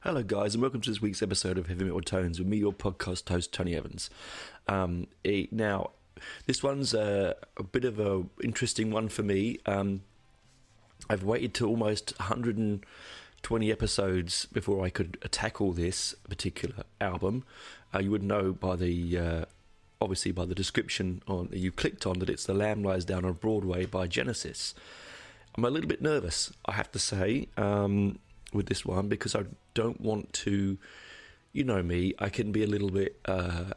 Hello, guys, and welcome to this week's episode of Heavy Metal Tones with me, your podcast host, Tony Evans. Now, this one's a bit of an interesting one for me. I've waited to almost 120 episodes before I could tackle this particular album. You would know by the obviously by the description you clicked on that it's The Lies Down On Broadway by Genesis. I'm a little bit nervous, I have to say, with this one, because I don't want to, you know me, I can be a little bit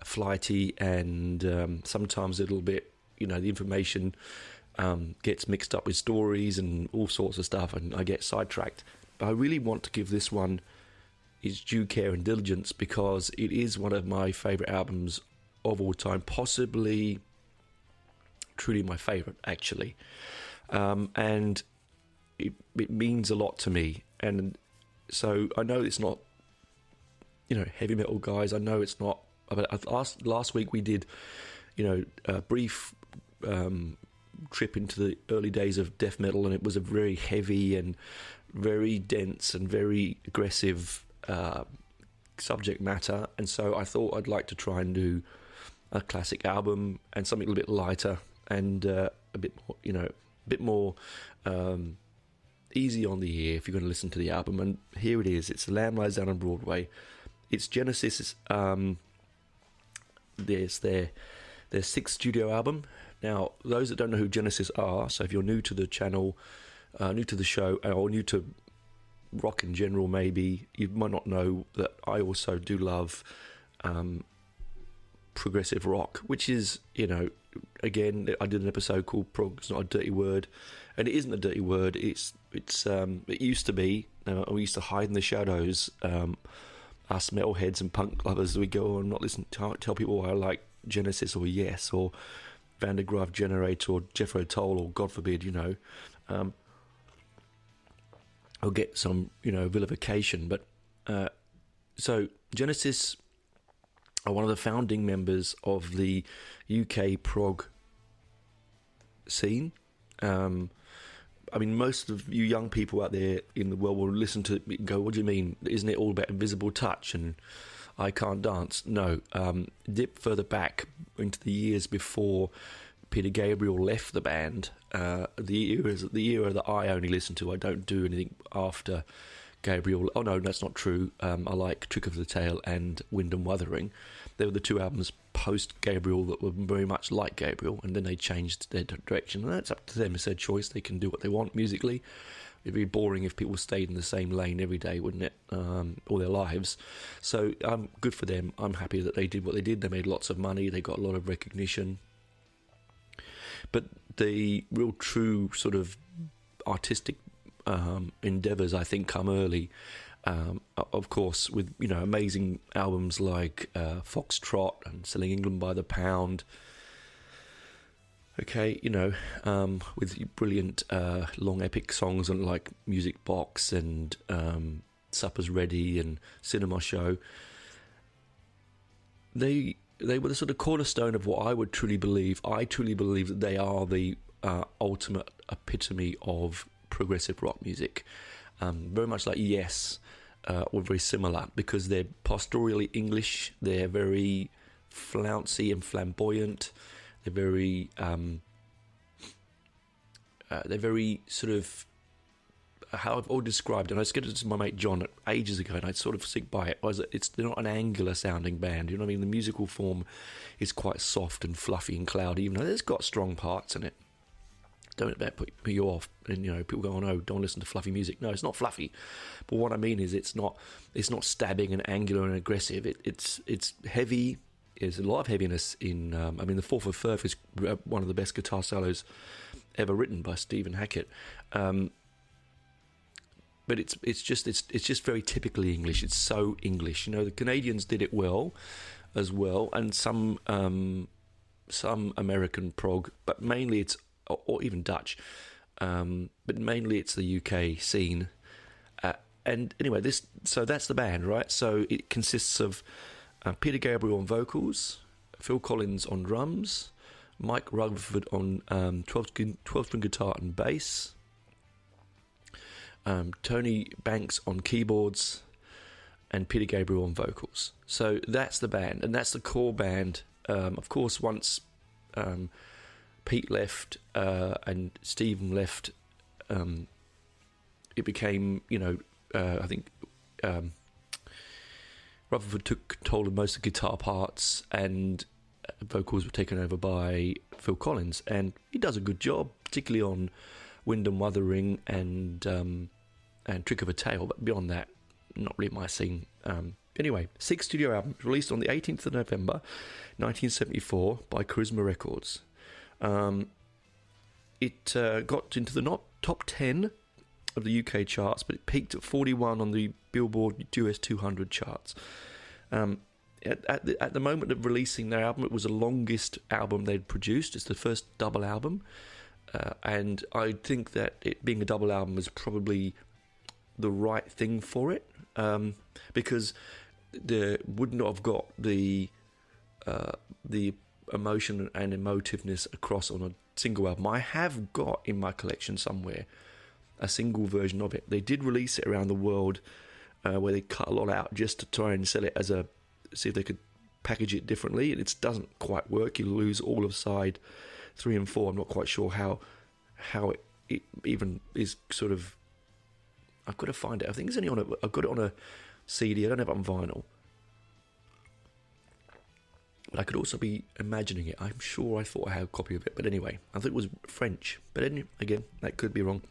flighty and sometimes a little bit, the information gets mixed up with stories and all sorts of stuff, and I get sidetracked. But I really want to give this one its due care and diligence, because it is one of my favourite albums of all time, possibly truly my favourite, actually. And it means a lot to me. And so I know it's not, heavy metal, guys. I know it's not. Last week we did, a brief trip into the early days of death metal, and it was a very heavy and very dense and very aggressive subject matter. And so I thought I'd like to try and do a classic album and something a little bit lighter and a bit more, easy on the ear if you're going to listen to the album. And here it is. It's The Lies Down on Broadway. It's Genesis. There's their sixth studio album. Now, those that don't know who Genesis are, so if you're new to the channel, new to the show, or new to rock in general, maybe you might not know that I also do love progressive rock, which is, again, I did an episode called "Prog It's Not a Dirty Word," and it isn't a dirty word. It used to be. We used to hide in the shadows. Us metalheads and punk lovers, we go and not listen to tell people I like Genesis or Yes or Van der Graaf Generator or Jethro Tull or God forbid, I'll get some, vilification. But so Genesis are one of the founding members of the UK prog scene. Most of you young people out there in the world will listen to it and go, what do you mean? Isn't it all about Invisible Touch and I Can't Dance? No. Dip further back into the years before Peter Gabriel left the band, the era that I only listen to. I don't do anything after Gabriel. Oh, no, that's not true. I like Trick of the Tail and Wind and Wuthering. They were the two albums post-Gabriel that were very much like Gabriel, and then they changed their direction. And that's up to them. It's their choice. They can do what they want musically. It'd be boring if people stayed in the same lane every day, wouldn't it? All their lives. So good for them. I'm happy that they did what they did. They made lots of money. They got a lot of recognition. But the real true sort of artistic endeavours, I think, come early. Of course, with amazing albums like Foxtrot and Selling England by the Pound. Okay, with brilliant long epic songs and like Music Box and Supper's Ready and Cinema Show. They were the sort of cornerstone of what I would truly believe. I truly believe that they are the ultimate epitome of progressive rock music. Very much like Yes, or very similar, because they're pastorally English. They're very flouncy and flamboyant. They're very sort of how I've all described, and I said it to my mate John ages ago, and I'd sort of stick by it. They're not an angular sounding band. You know what I mean? The musical form is quite soft and fluffy and cloudy, even though it's got strong parts in it. Don't let that put you off. And people go, "Oh no, don't listen to fluffy music." No, it's not fluffy. But what I mean is, it's not stabbing and angular and aggressive. It's heavy. There's a lot of heaviness in. The Fourth of Firth is one of the best guitar solos ever written by Stephen Hackett. But it's just very typically English. It's so English. The Canadians did it well, as well, and some American prog, but mainly it's. Or even Dutch, but mainly it's the UK scene. And anyway, so that's the band, right? So it consists of Peter Gabriel on vocals, Phil Collins on drums, Mike Rutherford on 12-string guitar and bass, Tony Banks on keyboards, and Peter Gabriel on vocals. So that's the band, and that's the core band. Of course, once Pete left and Stephen left, it became, I think Rutherford took control of most of the guitar parts, and vocals were taken over by Phil Collins, and he does a good job, particularly on Wind and Wuthering and Trick of a Tale, but beyond that, not really my scene. Anyway, 6 studio albums released on the 18th of November 1974 by Charisma Records. It got into the top 10 of the UK charts, but it peaked at 41 on the Billboard US 200 charts. At the moment of releasing their album, it was the longest album they'd produced. It's the first double album, and I think that it being a double album is probably the right thing for it, because they would not have got the emotion and emotiveness across on a single album. I have got in my collection somewhere a single version of it. They did release it around the world, where they cut a lot out just to try and sell it as see if they could package it differently, and it doesn't quite work. You lose all of side 3 and 4. I'm not quite sure how it even is sort of. I've got to find it. I think it's only I've got it on a CD. I don't have it on vinyl. But I could also be imagining it. I'm sure I thought I had a copy of it, but anyway, I think it was French. But again, that could be wrong.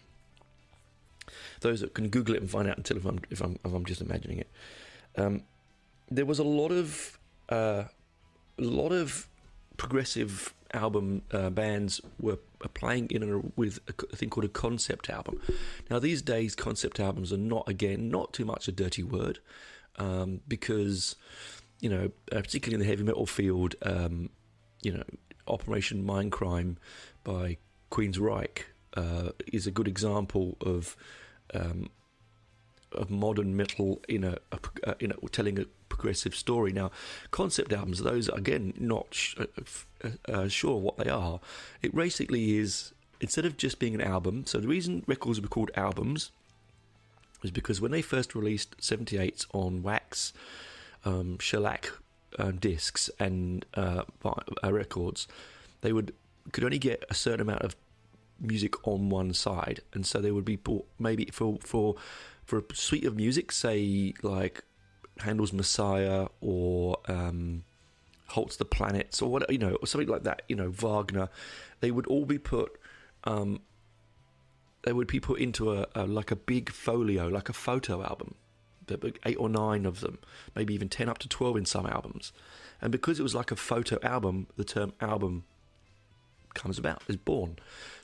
Those that can Google it and find out until if I'm just imagining it. There was a lot of progressive album bands were playing with a thing called a concept album. Now these days, concept albums are not too much a dirty word, because particularly in the heavy metal field, Operation Mindcrime by Queensryche is a good example of modern metal in telling a progressive story. Now, concept albums, those again not sure what they are. It basically is, instead of just being an album. So the reason records were called albums was because when they first released 78s on wax, shellac discs and records, they could only get a certain amount of music on one side, and so they would be bought maybe for a suite of music, say like Handel's Messiah or Holt's the Planets or what, or something like that, Wagner. They would all be put into a like a big folio, like a photo album. There were 8 or 9 of them, maybe even 10 up to 12 in some albums. And because it was like a photo album, the term album is born.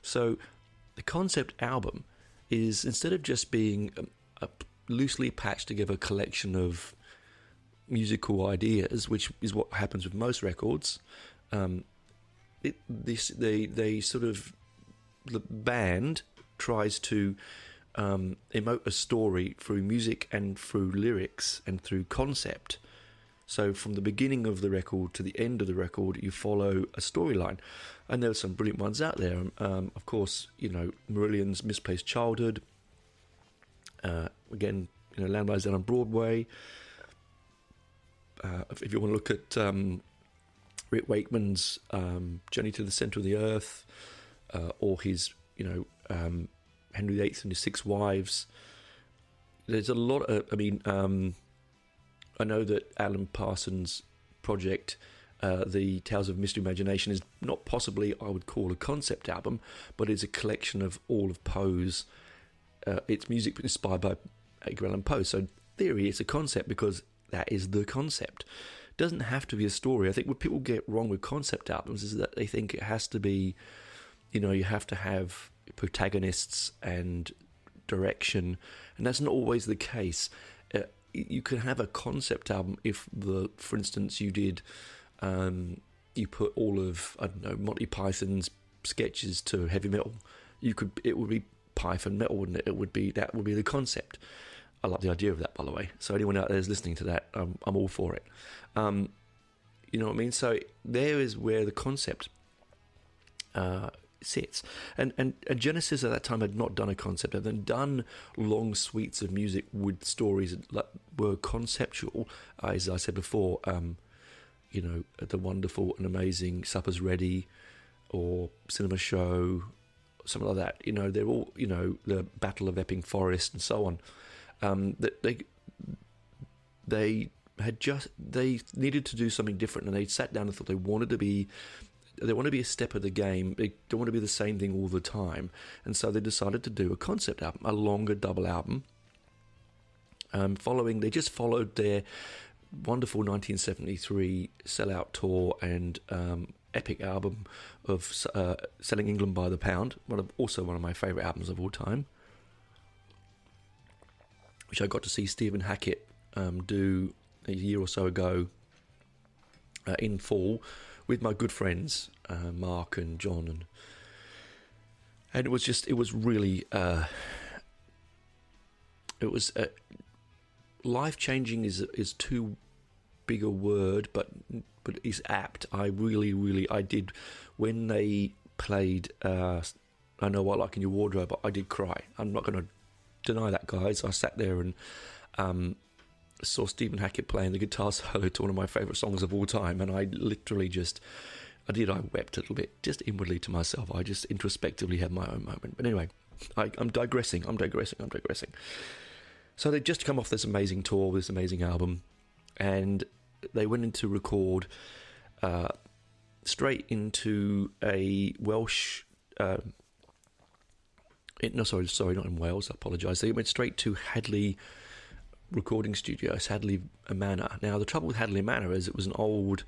So the concept album is, instead of just being a loosely patched together collection of musical ideas, which is what happens with most records, the band tries to emote a story through music and through lyrics and through concept. So from the beginning of the record to the end of the record, you follow a storyline. And there are some brilliant ones out there. Of course, Marillion's Misplaced Childhood. Again, Lies Down on Broadway. If you want to look at Rick Wakeman's Journey to the Centre of the Earth, or his, Henry VIII and his 6 wives. There's a lot of, I know that Alan Parsons' project, the Tales of Mystery Imagination, is not possibly, I would call, a concept album, but it's a collection of all of Poe's, it's music inspired by Edgar Allan Poe. So in theory, it's a concept because that is the concept. It doesn't have to be a story. I think what people get wrong with concept albums is that they think it has to be, you have to have protagonists and direction, and that's not always the case. You can have a concept album if for instance, you did, you put all of, Monty Python's sketches to heavy metal. It would be Python metal, wouldn't it? That would be the concept. I love the idea of that, by the way. So anyone out there is listening to that, I'm all for it. You know what I mean? So there is where the concept sits. And Genesis at that time had not done a concept. They'd done long suites of music with stories that were conceptual, as I said before. The wonderful and amazing Supper's Ready, or Cinema Show, something like that. They're all, the Battle of Epping Forest and so on. That they needed to do something different, and they sat down and thought they want to be a step of the game. They don't want to be the same thing all the time, and so they decided to do a concept album, a longer double album. They just followed their wonderful 1973 sellout tour and epic album of Selling England by the Pound, also one of my favourite albums of all time, which I got to see Stephen Hackett do a year or so ago in full with my good friends Mark and John, and it was really life-changing is too big a word, but is apt. I did when they played I Know What I Like in Your Wardrobe. I did cry. I'm not going to deny that, guys. I sat there and saw Stephen Hackett playing the guitar solo to one of my favourite songs of all time, and I literally I wept a little bit, just inwardly to myself. I just introspectively had my own moment. But anyway, I'm digressing. So they'd just come off this amazing tour, this amazing album, and they went in to record straight into a Welsh... sorry, not in Wales, I apologise. They went straight to Hadley recording studios, Hadley Manor. Now, the trouble with Hadley Manor is it was an old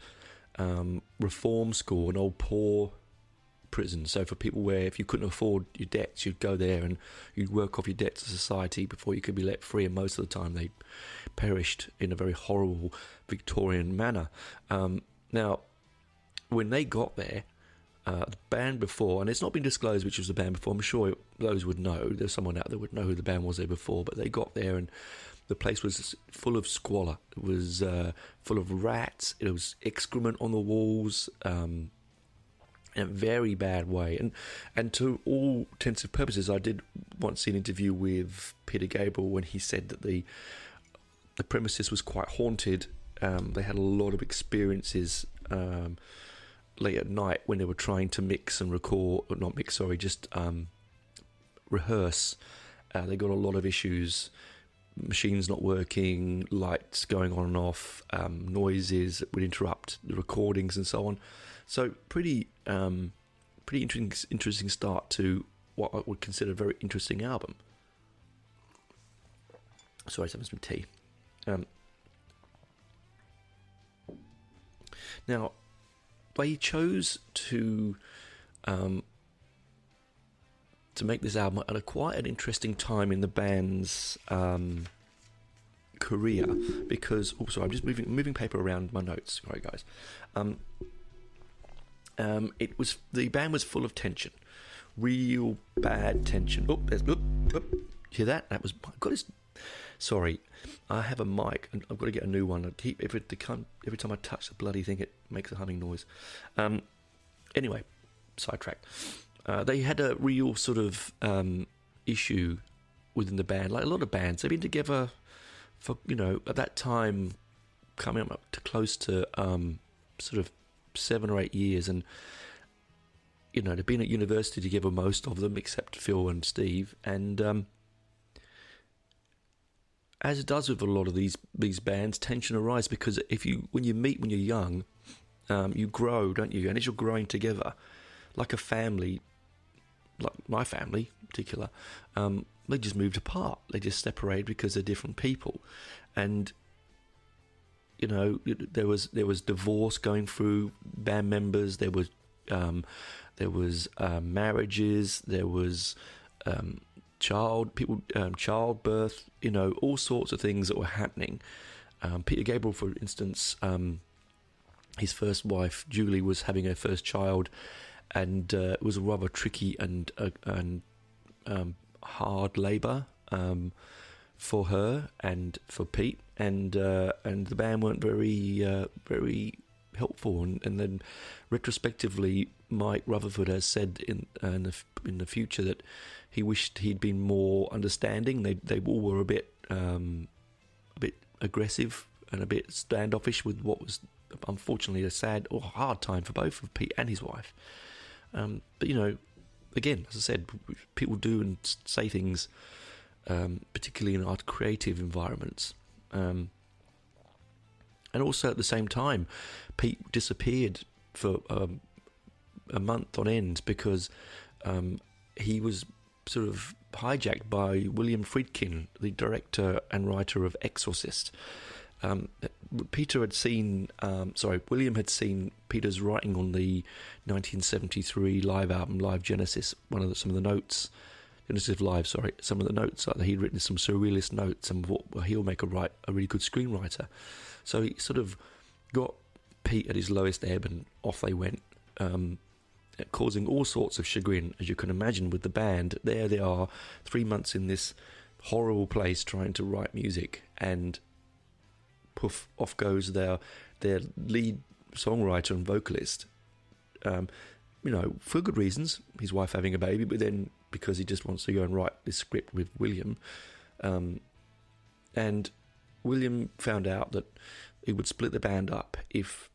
reform school, an old poor prison. So for people where if you couldn't afford your debts, you'd go there and you'd work off your debts to society before you could be let free, and most of the time they perished in a very horrible Victorian manner. Now, when they got there, the band before, and it's not been disclosed which was the band before, I'm sure those would know, there's someone out there would know who the band was there before, but they got there and the place was full of squalor. It was full of rats, it was excrement on the walls, in a very bad way. And to all intents and purposes, I did once see an interview with Peter Gabriel when he said that the premises was quite haunted. They had a lot of experiences late at night when they were trying to mix and record, or not mix, sorry, just rehearse. They got a lot of issues, machines not working, lights going on and off, noises that would interrupt the recordings and so on. So pretty interesting start to what I would consider a very interesting album. Sorry, I was having some tea. Now, they chose to make this album at quite an interesting time in the band's career, because I'm just moving paper around my notes. Sorry, guys. The band was full of tension, real bad tension. Hear that? That was, sorry, I have a mic and I've got to get a new one. Every time I touch the bloody thing, it makes a humming noise. Anyway, sidetrack. They had a real sort of issue within the band, like a lot of bands. They've been together for, at that time, coming up to close to sort of 7 or 8 years, and they've been at university together, most of them, except Phil and Steve. And as it does with a lot of these bands, tension arises because when you meet when you're young, you grow, don't you? And as you're growing together, like a family, like my family in particular, they just moved apart. They just separated because they're different people, and there was divorce going through band members. There was marriages. There was childbirth. All sorts of things that were happening. Peter Gabriel, for instance, his first wife Julie was having her first child, and it was a rather tricky and hard labour for her and for Pete, and the band weren't very helpful. And then retrospectively, Mike Rutherford has said in the future that he wished he'd been more understanding. They all were a bit aggressive and a bit standoffish with what was unfortunately a sad or hard time for both of Pete and his wife. But again, as I said, people do and say things, particularly in our creative environments. And also at the same time, Pete disappeared for a month on end because he was sort of hijacked by William Friedkin, the director and writer of Exorcist. William had seen Peter's writing on the 1973 live album, Live Genesis, some of the notes. Genesis Live, some of the notes, like he'd written some surrealist notes, and he'll make a really good screenwriter. So he sort of got Pete at his lowest ebb, and off they went, causing all sorts of chagrin, as you can imagine, with the band. There they are, 3 months in this horrible place trying to write music, and poof, off goes their lead songwriter and vocalist. For good reasons, his wife having a baby, but then because he just wants to go and write this script with William. And William found out that he would split the band up if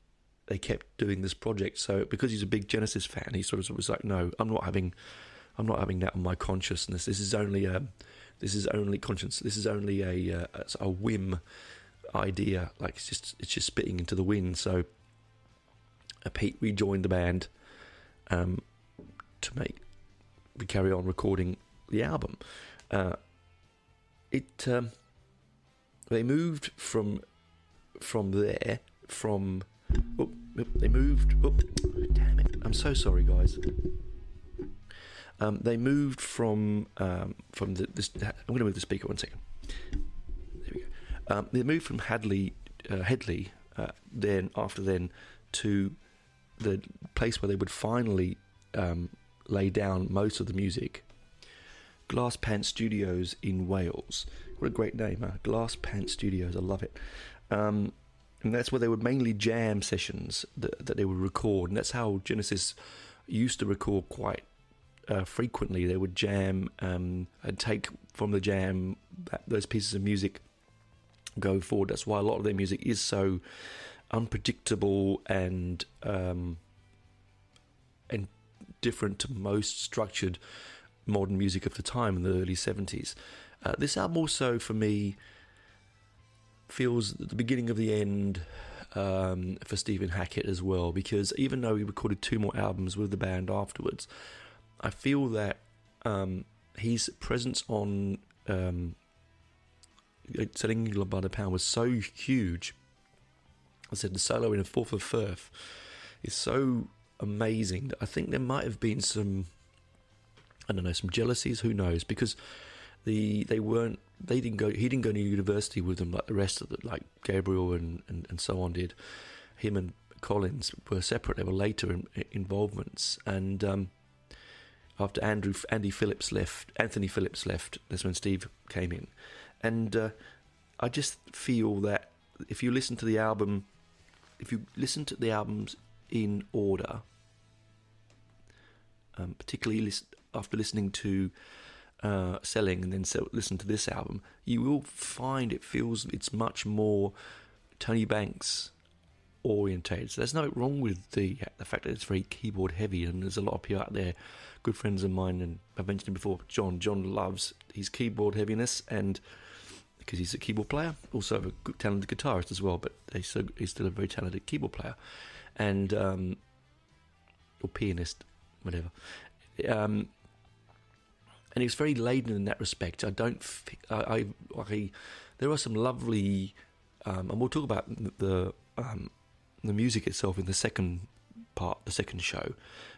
they kept doing this project. So because he's a big Genesis fan, he sort of was like, no, I'm not having that on my consciousness. This is only conscience. This is only a whim idea. Like it's just spitting into the wind. So Pete rejoined the band we carry on recording the album. They moved from there. They moved. Oh, damn it! I'm so sorry, guys. They moved from this. I'm going to move the speaker 1 second. There we go. They moved from Headley, then to the place where they would finally lay down most of the music. Glass Pants Studios in Wales. What a great name, huh? Glass Pants Studios, I love it. And that's where they would mainly jam sessions that they would record. And that's how Genesis used to record quite frequently. They would jam and take from the jam those pieces of music, go forward. That's why a lot of their music is so unpredictable and different to most structured modern music of the time in the early 70s. This album also, for me, feels the beginning of the end for Stephen Hackett as well, because even though he recorded 2 more albums with the band afterwards, I feel that his presence on Selling England by the Pound was so huge. I said the solo in A Fourth of Firth is so amazing that I think there might have been some jealousies, who knows, because he didn't go to university with them like the rest of like Gabriel and so on did. Him and Collins were separate. They were later involvements, and after Anthony Phillips left, that's when Steve came in. And I just feel that if you listen to the albums in order, particularly after listening to Selling and then listen to this album, you will find it's much more Tony Banks orientated. So there's nothing wrong with the fact that it's very keyboard heavy, and there's a lot of people out there, good friends of mine, and I've mentioned him before, John loves his keyboard heaviness, and because he's a keyboard player, also a good, talented guitarist as well, but he's still a very talented keyboard player, and or pianist, whatever. And it's very laden in that respect. There are some lovely, and we'll talk about the music itself in the second show,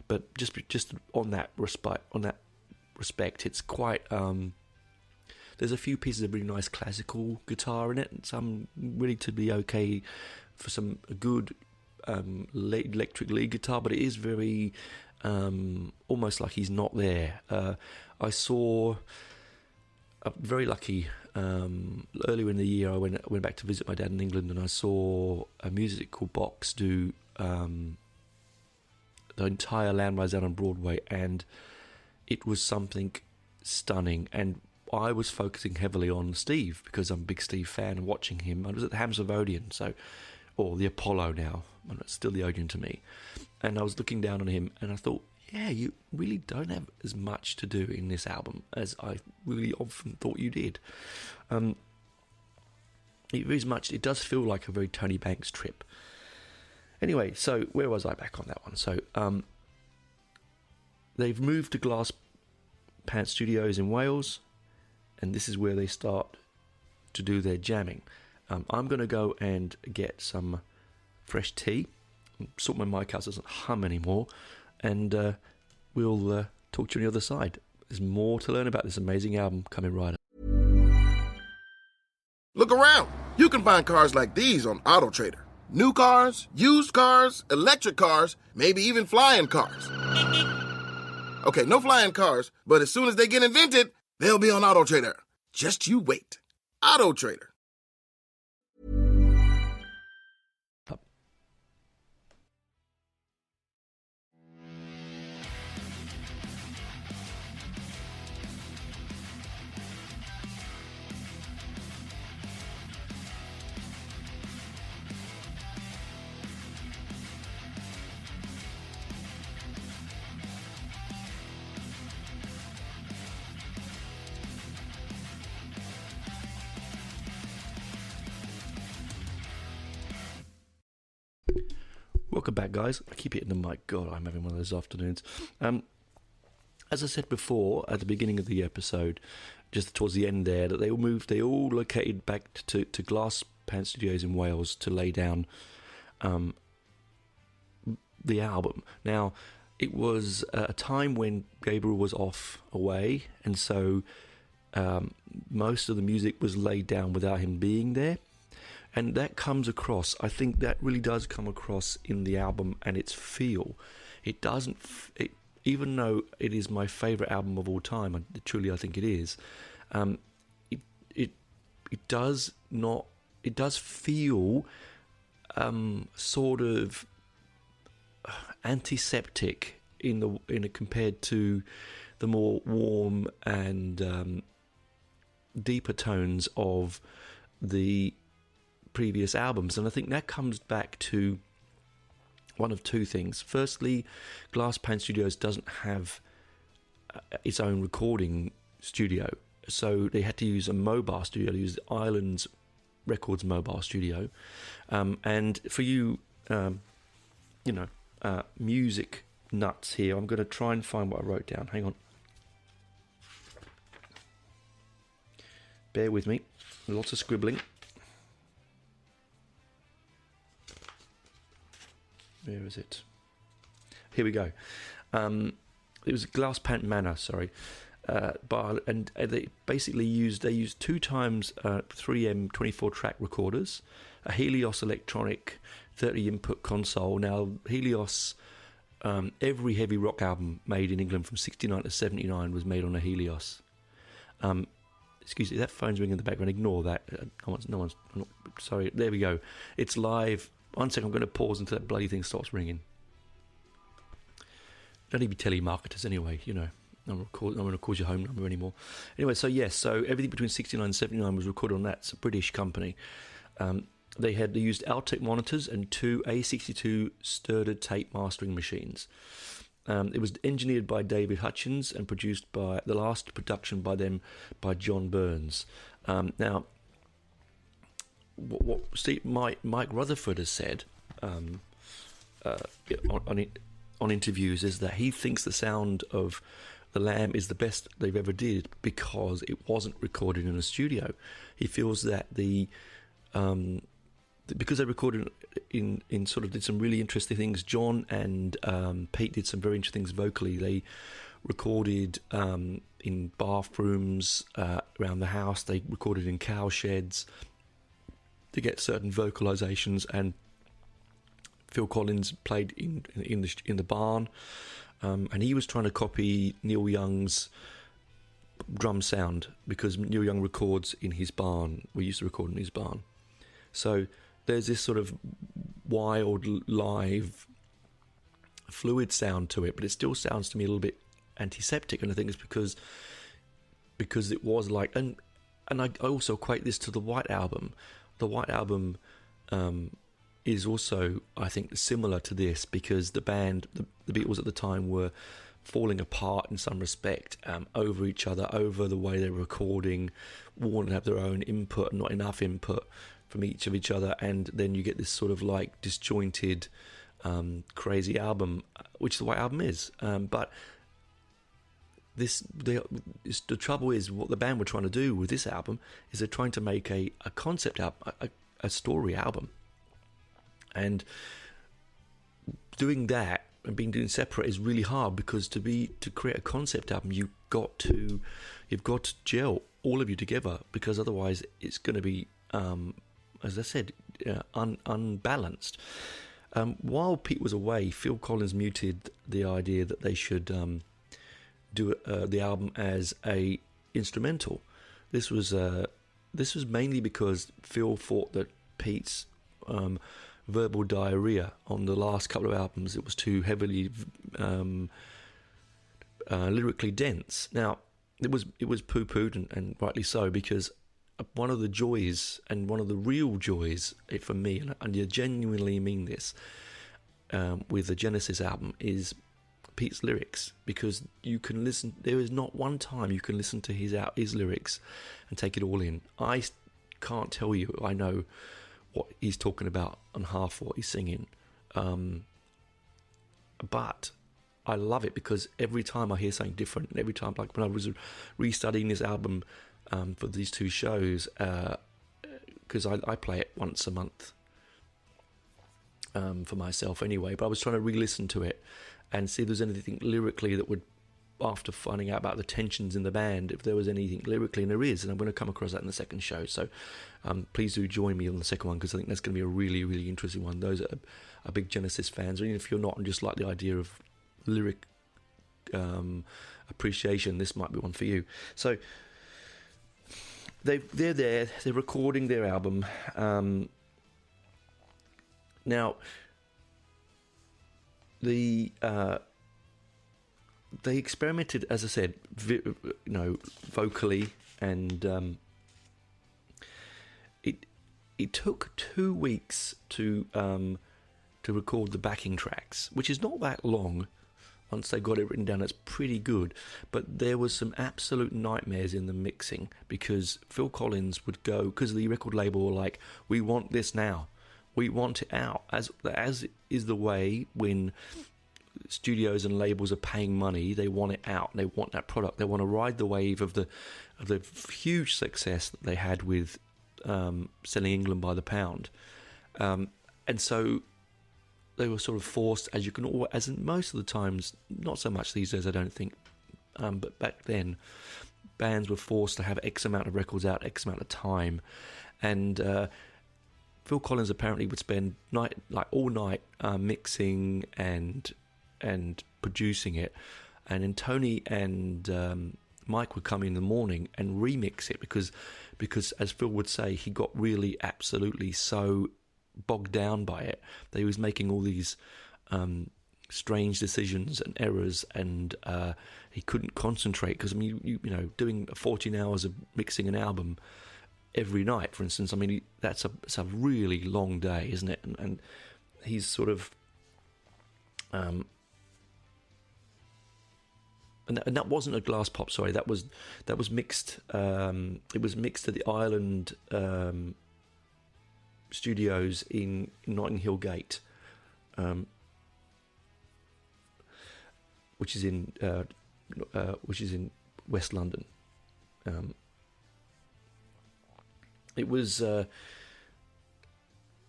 but just on that respect, it's quite. There's a few pieces of really nice classical guitar in it, and some really to be okay for some good electric lead guitar, but it is very almost like he's not there. I saw, very lucky, earlier in the year I went back to visit my dad in England, and I saw a musical box do the entire Land Lies Down on Broadway, and it was something stunning. And I was focusing heavily on Steve because I'm a big Steve fan and watching him. I was at the Hams of Odeon, or the Apollo now, and it's still the Odeon to me. And I was looking down on him, and I thought, yeah, you really don't have as much to do in this album as I really often thought you did. It does feel like a very Tony Banks trip. Anyway, so where was I back on that one? So they've moved to Glass Pants Studios in Wales, and this is where they start to do their jamming. I'm going to go and get some fresh tea, sort my mic out so it doesn't hum anymore, and we'll talk to you on the other side. There's more to learn about this amazing album coming right up. Look around. You can find cars like these on AutoTrader. New cars, used cars, electric cars, maybe even flying cars. Okay, no flying cars, but as soon as they get invented, they'll be on AutoTrader. Just you wait. AutoTrader. Welcome back, guys. I keep hitting the mic. God, I'm having one of those afternoons. As I said before, at the beginning of the episode, just towards the end there, that they all located back to Glass Pants Studios in Wales to lay down the album. Now, it was a time when Gabriel was away, and so most of the music was laid down without him being there. And that comes across, I think that really does come across in the album and its feel. It doesn't, even though it is my favourite album of all time, and truly I think it is, it does feel sort of antiseptic compared to the more warm and deeper tones of the previous albums. And I think that comes back to one of two things. Firstly, Glass Pants Studios doesn't have its own recording studio, so they had to use a mobile studio. They used Islands Records mobile studio, and for you music nuts here, I'm going to try and find what I wrote down. Hang on, bear with me, lots of scribbling. Where is it? Here we go. It was Glass Pant Manor, sorry. And they basically used 2 times 3M 24-track recorders, a Helios electronic 30-input console. Now, Helios, every heavy rock album made in England from 69 to 79 was made on a Helios. Excuse me, that phone's ringing in the background. Ignore that. No one's sorry. There we go. It's live. 1 second, I'm going to pause until that bloody thing stops ringing. Don't need to be telemarketers anyway, you know. I'm going to call your home number anymore. Anyway, so yes, so everything between 69 and 79 was recorded on that. It's a British company. They used Altec monitors and 2 A62 Sturder tape mastering machines. It was engineered by David Hutchins and produced by the last production by them by John Burns. Now, what Mike Rutherford has said on interviews is that he thinks the sound of The Lamb is the best they've ever did because it wasn't recorded in a studio. He feels that because they recorded in sort of did some really interesting things. John and Pete did some very interesting things vocally. They recorded in bathrooms around the house. They recorded in cow sheds to get certain vocalizations, and Phil Collins played in the barn, and he was trying to copy Neil Young's drum sound because Neil Young records in his barn. We used to record in his barn, so there's this sort of wild, live, fluid sound to it, but it still sounds to me a little bit antiseptic, and I think it's because it was like, and I also equate this to the White Album. The White Album is also, I think, similar to this, because the band, the Beatles at the time, were falling apart in some respect, over each other, over the way they were recording, wanted to have their own input, not enough input from each other, and then you get this sort of like disjointed, crazy album, which the White Album is. But the trouble is, what the band were trying to do with this album is they're trying to make a concept album, a story album, and doing that and doing separate is really hard, because to create a concept album, you've got to gel all of you together, because otherwise it's going to be, as I said, unbalanced. While Pete was away, Phil Collins muted the idea that they should do the album as a instrumental. This was mainly because Phil thought that Pete's verbal diarrhea on the last couple of albums, it was too heavily lyrically dense. Now, it was poo-pooed, and rightly so, because one of the joys, and one of the real joys for me, and I genuinely mean this, with the Genesis album, is Pete's lyrics, because you can listen. There is not one time you can listen to his lyrics and take it all in. I can't tell you I know what he's talking about on half what he's singing, but I love it, because every time I hear something different, and every time, like when I was restudying this album for these two shows, because I play it once a month for myself anyway, but I was trying to re-listen to it and see if there's anything lyrically that would, after finding out about the tensions in the band, if there was anything lyrically, and there is, and I'm going to come across that in the second show. So please do join me on the second one, because I think that's going to be a really, really interesting one. Those are big Genesis fans, or even if you're not and just like the idea of lyric appreciation, this might be one for you. So they're there, they're recording their album. Now, they experimented, as I said, vocally, and it took 2 weeks to record the backing tracks, which is not that long. Once they got it written down, it's pretty good. But there was some absolute nightmares in the mixing, because Phil Collins would go, because the record label were like, "We want this now. We want it out," as is the way when studios and labels are paying money. They want it out. They want that product. They want to ride the wave of the huge success that they had with selling England by the pound, and so they were sort of forced, as in most of the times, not so much these days, I don't think, but back then, bands were forced to have X amount of records out, X amount of time, and Phil Collins apparently would spend all night mixing and producing it, and then Tony and Mike would come in the morning and remix it, because as Phil would say, he got really absolutely so bogged down by it that he was making all these strange decisions and errors, and he couldn't concentrate, because I mean, you know, doing 14 hours of mixing an album every night, for instance, I mean, it's a really long day, isn't it? And he's sort of and that wasn't a glass pop, sorry, that was mixed, it was mixed at the Island studios in Notting Hill Gate, which is in West London. It was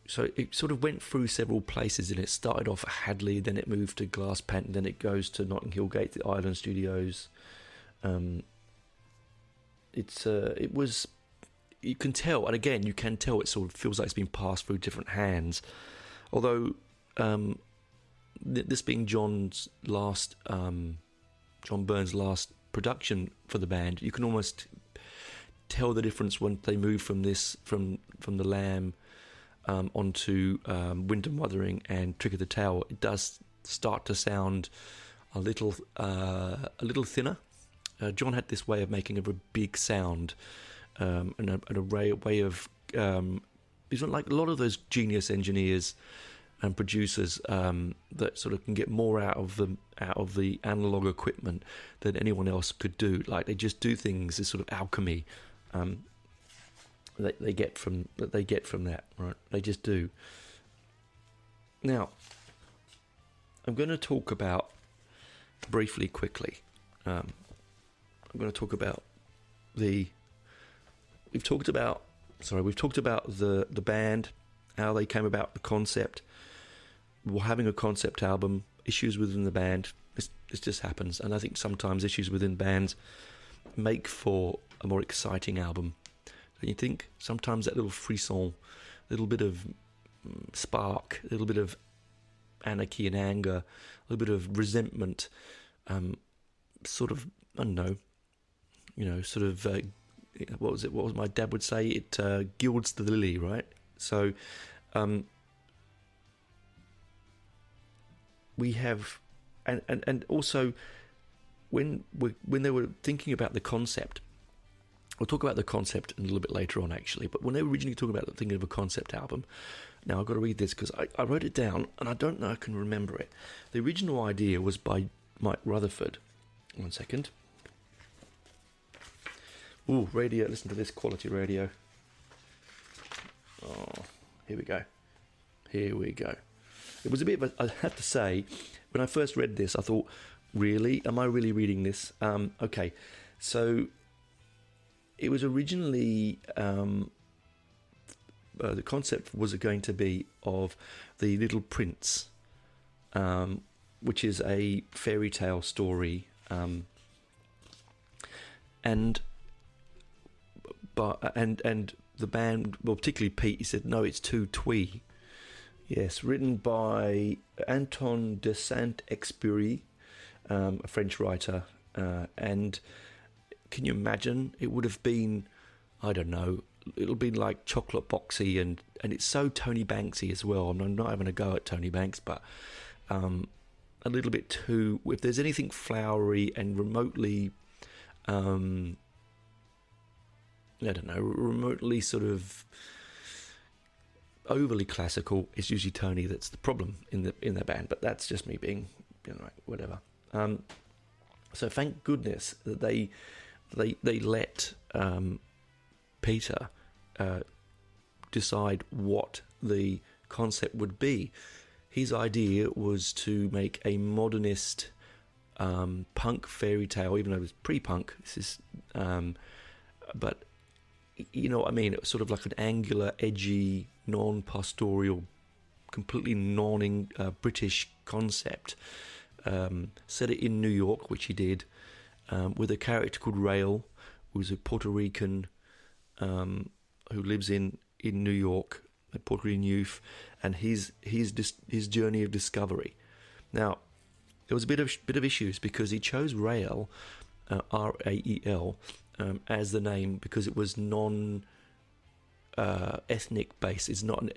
so it sort of went through several places, and it started off at Hadley, then it moved to Glass Pant, and then it goes to Notting Hill Gate, the Island Studios. It was, you can tell, and again, you can tell it sort of feels like it's been passed through different hands. Although this being John Byrne's last production for the band, you can almost tell the difference when they moved from the Lamb onto Wind and Wuthering and Trick of the Tower, it does start to sound a little thinner. John had this way of making a very big sound, and a way of he's not like a lot of those genius engineers and producers that sort of can get more out of the analog equipment than anyone else could do. Like they just do things, this sort of alchemy that they get from that, right? They just do. Now, I'm going to talk about briefly, quickly. I'm going to talk about we've talked about the band, how they came about, the concept, having a concept album, issues within the band. This just happens, and I think sometimes issues within bands make for a more exciting album. Don't you think? Sometimes that little frisson, little bit of spark, a little bit of anarchy and anger, a little bit of resentment, sort of, I don't know, sort of, what was my dad would say? It gilds the lily, right? So, we have, and also, when they were thinking about the concept, we'll talk about the concept a little bit later on, actually, but when they were originally talking about thinking of a concept album, now I've got to read this because I wrote it down, and I don't know I can remember it. The original idea was by Mike Rutherford. One second. Ooh, radio, listen to this quality radio. Oh, here we go. It was a bit of I have to say, when I first read this, I thought, really? Am I really reading this? Okay, so it was originally, the concept was going to be of The Little Prince, which is a fairy tale story, and the band, well, particularly Pete, he said, no, it's too twee. Yes, written by Anton de Saint-Exupéry, a French writer, and can you imagine? It would have been, I don't know, it'll be like chocolate boxy, and it's so Tony Banksy as well. I'm not having a go at Tony Banks, but a little bit too, if there's anything flowery and remotely, I don't know, remotely sort of overly classical, it's usually Tony that's the problem in the band. But that's just me being, whatever. So thank goodness that they let Peter decide what the concept would be. His idea was to make a modernist punk fairy tale, even though it was pre-punk. This is, but you know what I mean. It was sort of like an angular, edgy, non-pastoral, completely British concept. Set it in New York, which he did, with a character called Rael, who's a Puerto Rican who lives in New York, a Puerto Rican youth, and his journey of discovery. Now, there was a bit of issues because he chose Rael, Rael, as the name because it was ethnic based. It's not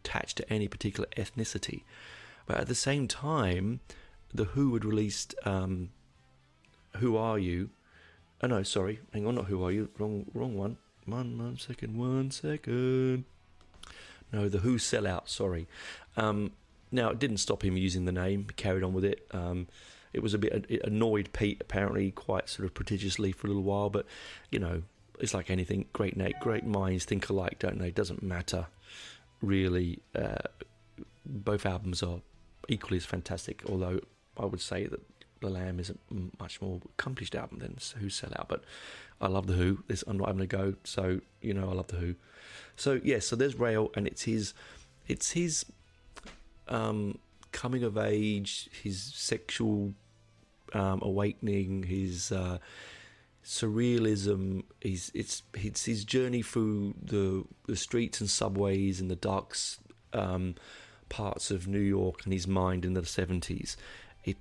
attached to any particular ethnicity. But at the same time, The Who had released Who Are You? Oh no, sorry, hang on, not Who Are You? Wrong one. One second. No, The Who Sell Out. Sorry. Now it didn't stop him using the name. He carried on with it. It was it annoyed Pete apparently quite sort of prodigiously for a little while, but it's like anything. Great minds think alike, don't they? It doesn't matter really. Both albums are equally as fantastic, although I would say that The Lamb is a much more accomplished album than Who Sell Out. But I love The Who. I'm not having a go, so I love The Who. So so there's Rael, and it's his coming of age, his sexual awakening, his surrealism. It's his journey through the streets and subways and the dark parts of New York and his mind in the 70s. It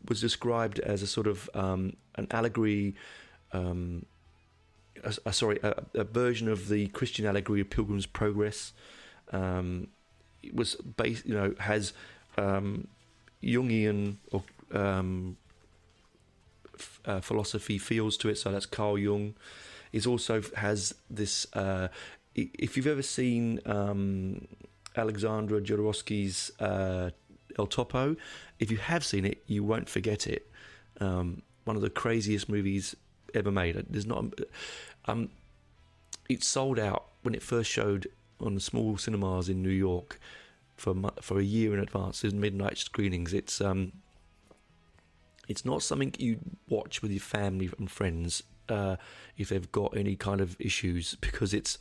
was described as a sort of an allegory a version of the Christian allegory of Pilgrim's Progress. It was based, has Jungian or philosophy feels to it. So that's Carl Jung. It also has this. If you've ever seen Alexandra Jodorowsky's El Topo, if you have seen it, you won't forget it. One of the craziest movies ever made. There's not. It sold out when it first showed on the small cinemas in New York for a year in advance. There's midnight screenings. It's not something you watch with your family and friends if they've got any kind of issues, because it's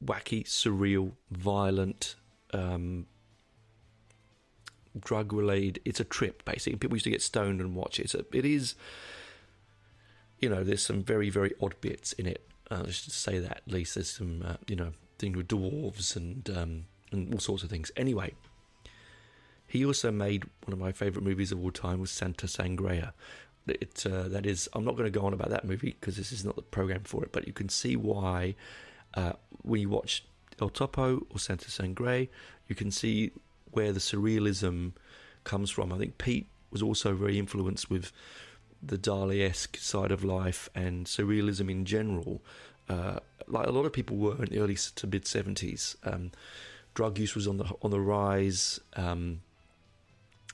wacky, surreal, violent, drug related. It's a trip, basically. People used to get stoned and watch it. It is, there's some very, very odd bits in it. Let's just say that, at least there's some thing with dwarves and all sorts of things. Anyway, he also made one of my favourite movies of all time, was Santa Sangria. That is, I'm not going to go on about that movie because this is not the program for it, but you can see why when you watch El Topo or Santa Sangria, you can see where the surrealism comes from. I think Pete was also very influenced with the Dali-esque side of life and surrealism in general, like a lot of people were in the early to mid 70s. Drug use was on the rise.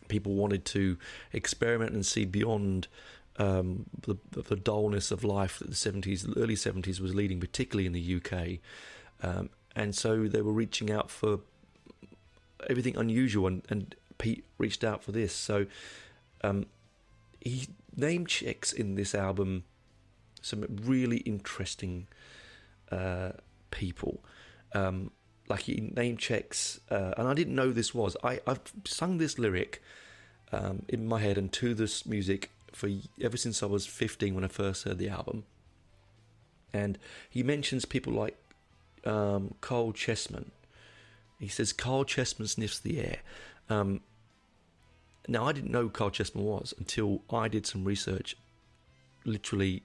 People wanted to experiment and see beyond the dullness of life that the early 70s was leading, particularly in the UK. And so they were reaching out for everything unusual, and Pete reached out for this. So he name checks in this album some really interesting people. Like he name checks, and I didn't know this was. I've sung this lyric in my head and to this music ever since I was 15 when I first heard the album. And he mentions people like Carl Chessman. He says Carl Chessman sniffs the air. Now, I didn't know who Carl Chessman was until I did some research literally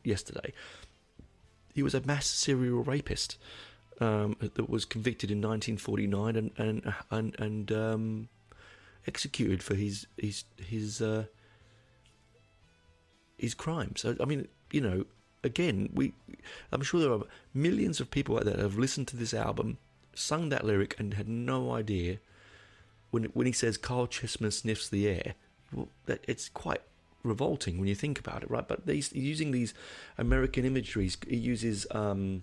yesterday. He was a mass serial rapist that was convicted in 1949 and executed for his crimes. So, I mean, again, I'm sure there are millions of people out there that have listened to this album, sung that lyric, and had no idea. When he says Carl Chessman sniffs the air, well, it's quite revolting when you think about it, right? But he's using these American imageries. He uses I've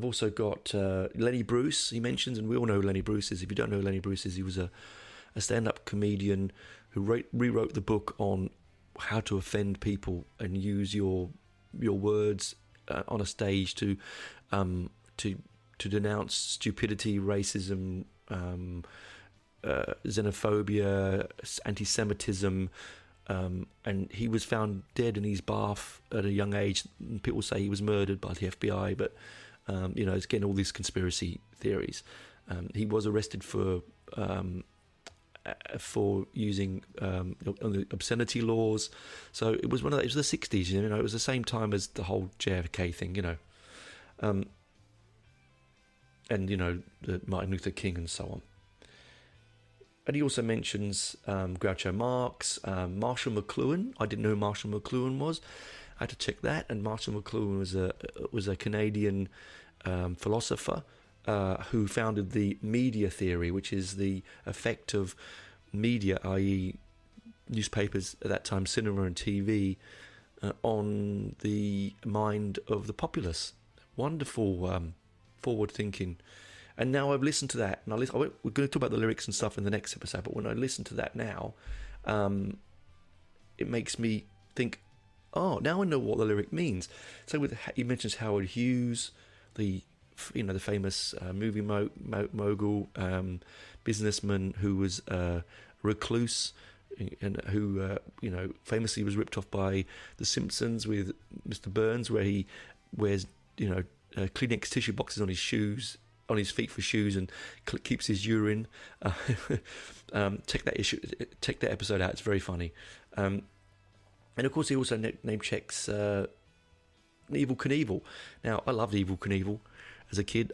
also got Lenny Bruce. He mentions, and we all know who Lenny Bruce is. If you don't know who Lenny Bruce is, he was a stand-up comedian who rewrote the book on how to offend people and use your words on a stage to denounce stupidity, racism, xenophobia, anti-Semitism, and he was found dead in his bath at a young age. People say he was murdered by the FBI, but it's getting all these conspiracy theories. He was arrested for using the obscenity laws. So it was it was the 60s. It was the same time as the whole JFK thing. And the Martin Luther King and so on. And he also mentions Groucho Marx, Marshall McLuhan. I didn't know who Marshall McLuhan was. I had to check that. And Marshall McLuhan was a Canadian philosopher who founded the media theory, which is the effect of media, i.e. newspapers at that time, cinema and TV, on the mind of the populace. Wonderful forward thinking. And now I've listened to that, and we're going to talk about the lyrics and stuff in the next episode, but when I listen to that now, it makes me think, oh, now I know what the lyric means. So he mentions Howard Hughes, the famous movie mogul, businessman who was a recluse, and who famously was ripped off by The Simpsons with Mr. Burns, where he wears Kleenex tissue boxes on his shoes on his feet for shoes and keeps his urine. Check that episode out. It's very funny. And of course, he also name checks Evel Knievel. Now, I loved Evel Knievel as a kid.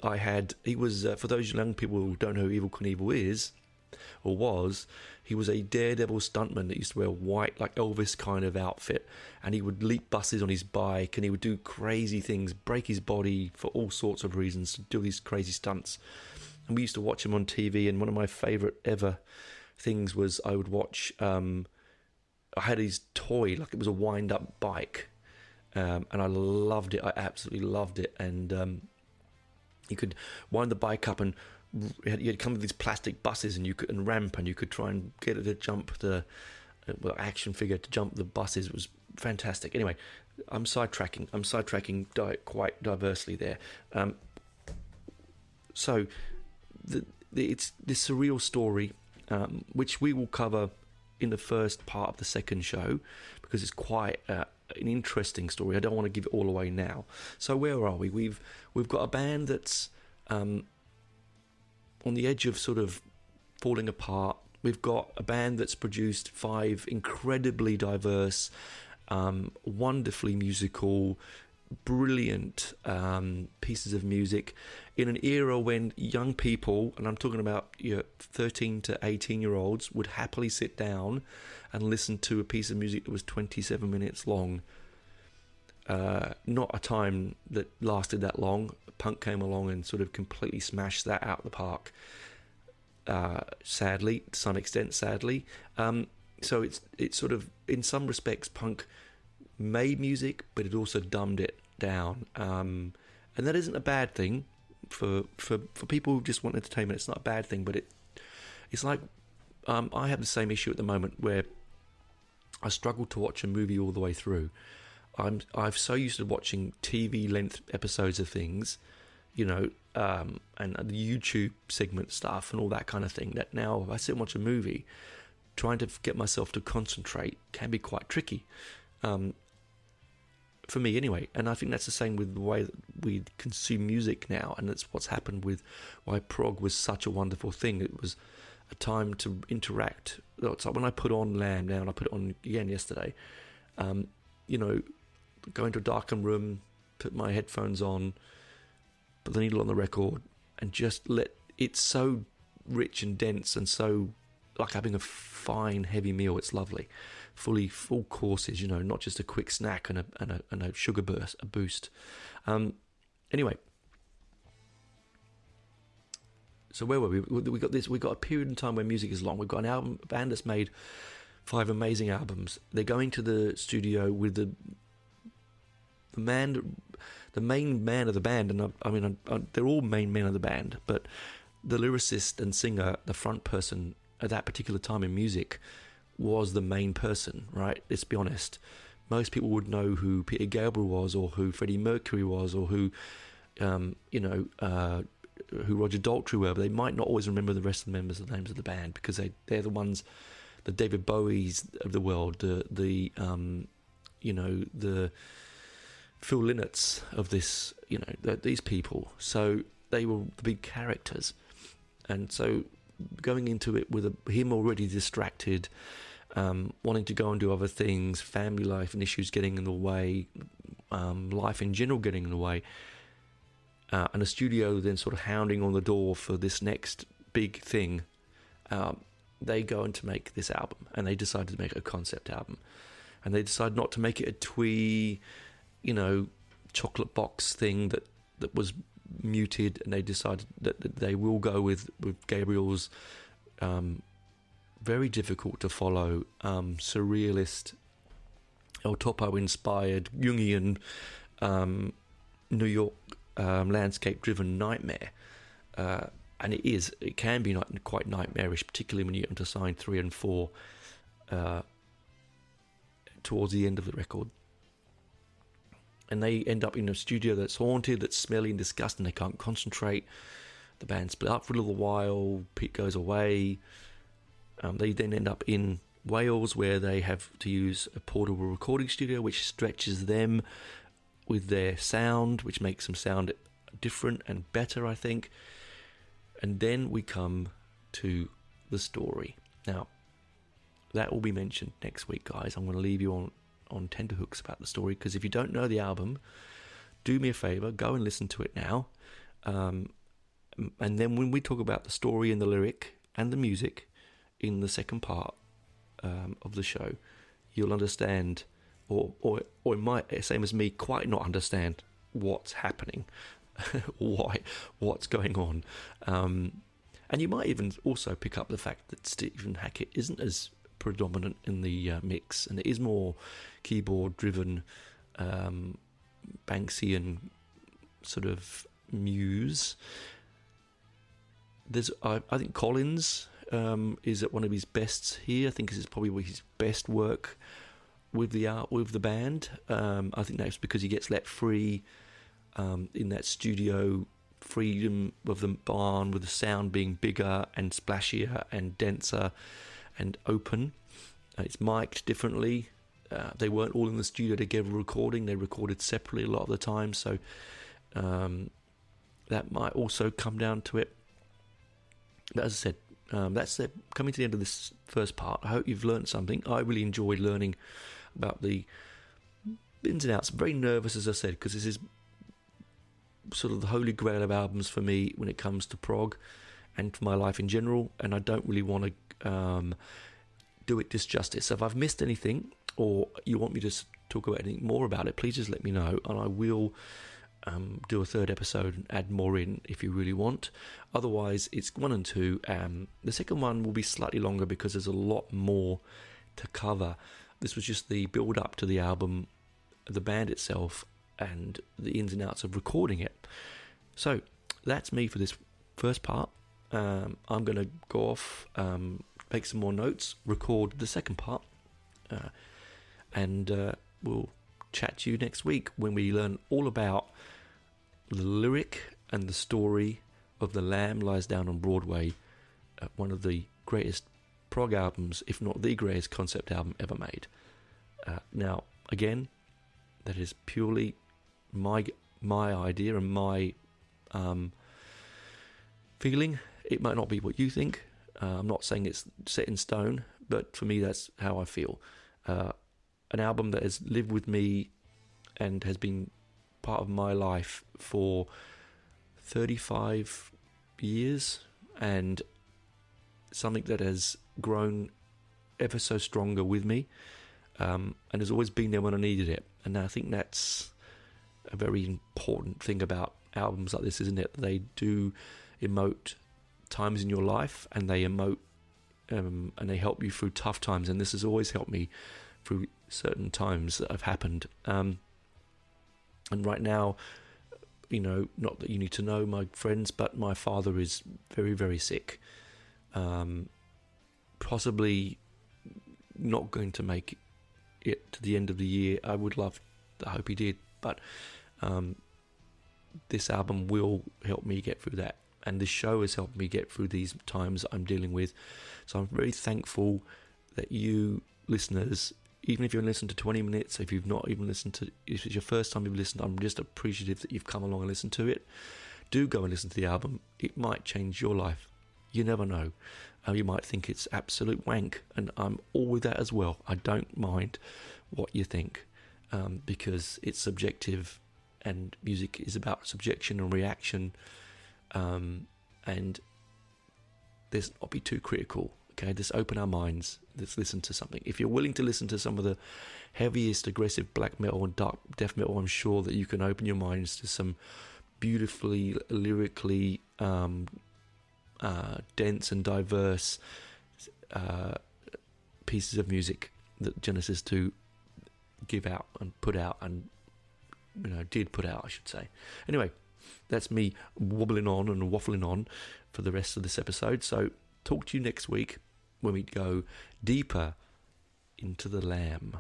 He was for those young people who don't know who Evel Knievel is or was, he was a daredevil stuntman that used to wear a white, like Elvis kind of outfit, and he would leap buses on his bike, and he would do crazy things, break his body for all sorts of reasons, to do these crazy stunts. And we used to watch him on TV, and one of my favourite ever things was I would watch, I had his toy, like it was a wind-up bike, and I loved it. I absolutely loved it. And you could wind the bike up, and you'd come with these plastic buses and ramp, and you could try and get it to jump the action figure to jump the buses. It was fantastic. Anyway, I'm sidetracking quite diversely there. So it's this surreal story, which we will cover in the first part of the second show, because it's quite an interesting story. I don't want to give it all away now. So where are we? We've got a band that's on the edge of sort of falling apart. We've got a band that's produced 5 incredibly diverse, wonderfully musical, brilliant pieces of music in an era when young people, and I'm talking about your 13 to 18-year-olds, would happily sit down and listen to a piece of music that was 27 minutes long. Not a time that lasted that long. Punk came along and sort of completely smashed that out of the park. Sadly, to some extent, sadly. So it's sort of, in some respects, punk made music, but it also dumbed it down. And that isn't a bad thing for people who just want entertainment. It's not a bad thing, but it's like I have the same issue at the moment where I struggle to watch a movie all the way through. I'm so used to watching TV length episodes of things, and the YouTube segment stuff and all that kind of thing, that now if I sit and watch a movie, trying to get myself to concentrate can be quite tricky, for me anyway. And I think that's the same with the way that we consume music now, and that's what's happened with why prog was such a wonderful thing. It was a time to interact. It's like when I put on Lamb now, and I put it on again yesterday, go into a darkened room, put my headphones on, put the needle on the record, and just let it, so rich and dense and so like having a fine heavy meal. It's lovely, full courses, not just a quick snack and a sugar boost. Anyway, so where were we? We got a period in time where music is long. We've got a band that's made 5 amazing albums. They're going to the studio with the main man of the band, and they're all main men of the band, but the lyricist and singer, the front person at that particular time in music, was the main person, right? Let's be honest. Most people would know who Peter Gabriel was, or who Freddie Mercury was, or who Roger Daltrey were, but they might not always remember the rest of the members of the names of the band, because they're the ones, the David Bowies of the world, the Phil Lynotts of this, these people. So they were the big characters. And so going into it with him already distracted, wanting to go and do other things, family life and issues getting in the way, life in general getting in the way, and a studio then sort of hounding on the door for this next big thing, they go in to make this album, and they decided to make a concept album. And they decided not to make it a twee, chocolate box thing that was muted, and they decided that they will go with Gabriel's very difficult to follow, surrealist, El Topo inspired, Jungian, New York landscape driven nightmare. And it can be quite nightmarish, particularly when you get into side 3 and 4 towards the end of the record. And they end up in a studio that's haunted, that's smelly and disgusting. They can't concentrate. The band split up for a little while. Pete goes away. They then end up in Wales, where they have to use a portable recording studio, which stretches them with their sound, which makes them sound different and better, I think. And then we come to the story. Now, that will be mentioned next week, guys. I'm going to leave you on tenterhooks about the story, because if you don't know the album, do me a favour, go and listen to it now. And then when we talk about the story and the lyric and the music in the second part of the show, you'll understand, or it might, same as me, quite not understand what's happening, what's going on. And you might even also pick up the fact that Stephen Hackett isn't as predominant in the mix, and it is more keyboard-driven, Banksian sort of muse. I think Collins is at one of his bests here. I think this is probably his best work with the band. I think that's because he gets let free in that studio, freedom of the barn, with the sound being bigger and splashier and denser and open. It's mic'd differently. They weren't all in the studio together recording. They recorded separately a lot of the time, so that might also come down to it. But as I said, that's it. Coming to the end of this first part. I hope you've learned something. I really enjoyed learning about the ins and outs. I'm very nervous, as I said, because this is sort of the holy grail of albums for me when it comes to prog and for my life in general, and I don't really want to do it disjustice. So if I've missed anything, or you want me to talk about anything more about it, please just let me know, and I will do a third episode and add more in if you really want. Otherwise, it's 1 and 2. The second one will be slightly longer because there's a lot more to cover. This was just the build up to the album, the band itself, and the ins and outs of recording it. So that's me for this first part. I'm going to go off, make some more notes, record the second part, and we'll chat to you next week when we learn all about the lyric and the story of The Lamb Lies Down on Broadway, one of the greatest prog albums, if not the greatest concept album ever made. Now, again, that is purely my idea and my feeling. It might not be what you think. I'm not saying it's set in stone, but for me, that's how I feel. An album that has lived with me and has been part of my life for 35 years, and something that has grown ever so stronger with me, and has always been there when I needed it. And I think that's a very important thing about albums like this, isn't it? They do emote times in your life, and they emote and they help you through tough times, and this has always helped me through certain times that have happened. And right now, you know, not that you need to know, my friends, but my father is very, very sick. Possibly not going to make it to the end of the year. I hope he did, but this album will help me get through that, and this show has helped me get through these times I'm dealing with. So I'm very thankful that you listeners, even if you've listened to 20 minutes, if you've not even listened to, if it's your first time you've listened, I'm just appreciative that you've come along and listened to it. Do go and listen to the album. It might change your life. You never know. You might think it's absolute wank, and I'm all with that as well. I don't mind what you think, because it's subjective, and music is about subjection and reaction, and let's not be too critical. Okay, let's open our minds. Let's listen to something. If you're willing to listen to some of the heaviest aggressive black metal and dark death metal, I'm sure that you can open your minds to some beautifully lyrically dense and diverse pieces of music that Genesis 2 give out and put out, and did put out, I should say. Anyway, that's me wobbling on and waffling on for the rest of this episode. So talk to you next week when we go deeper into The Lamb.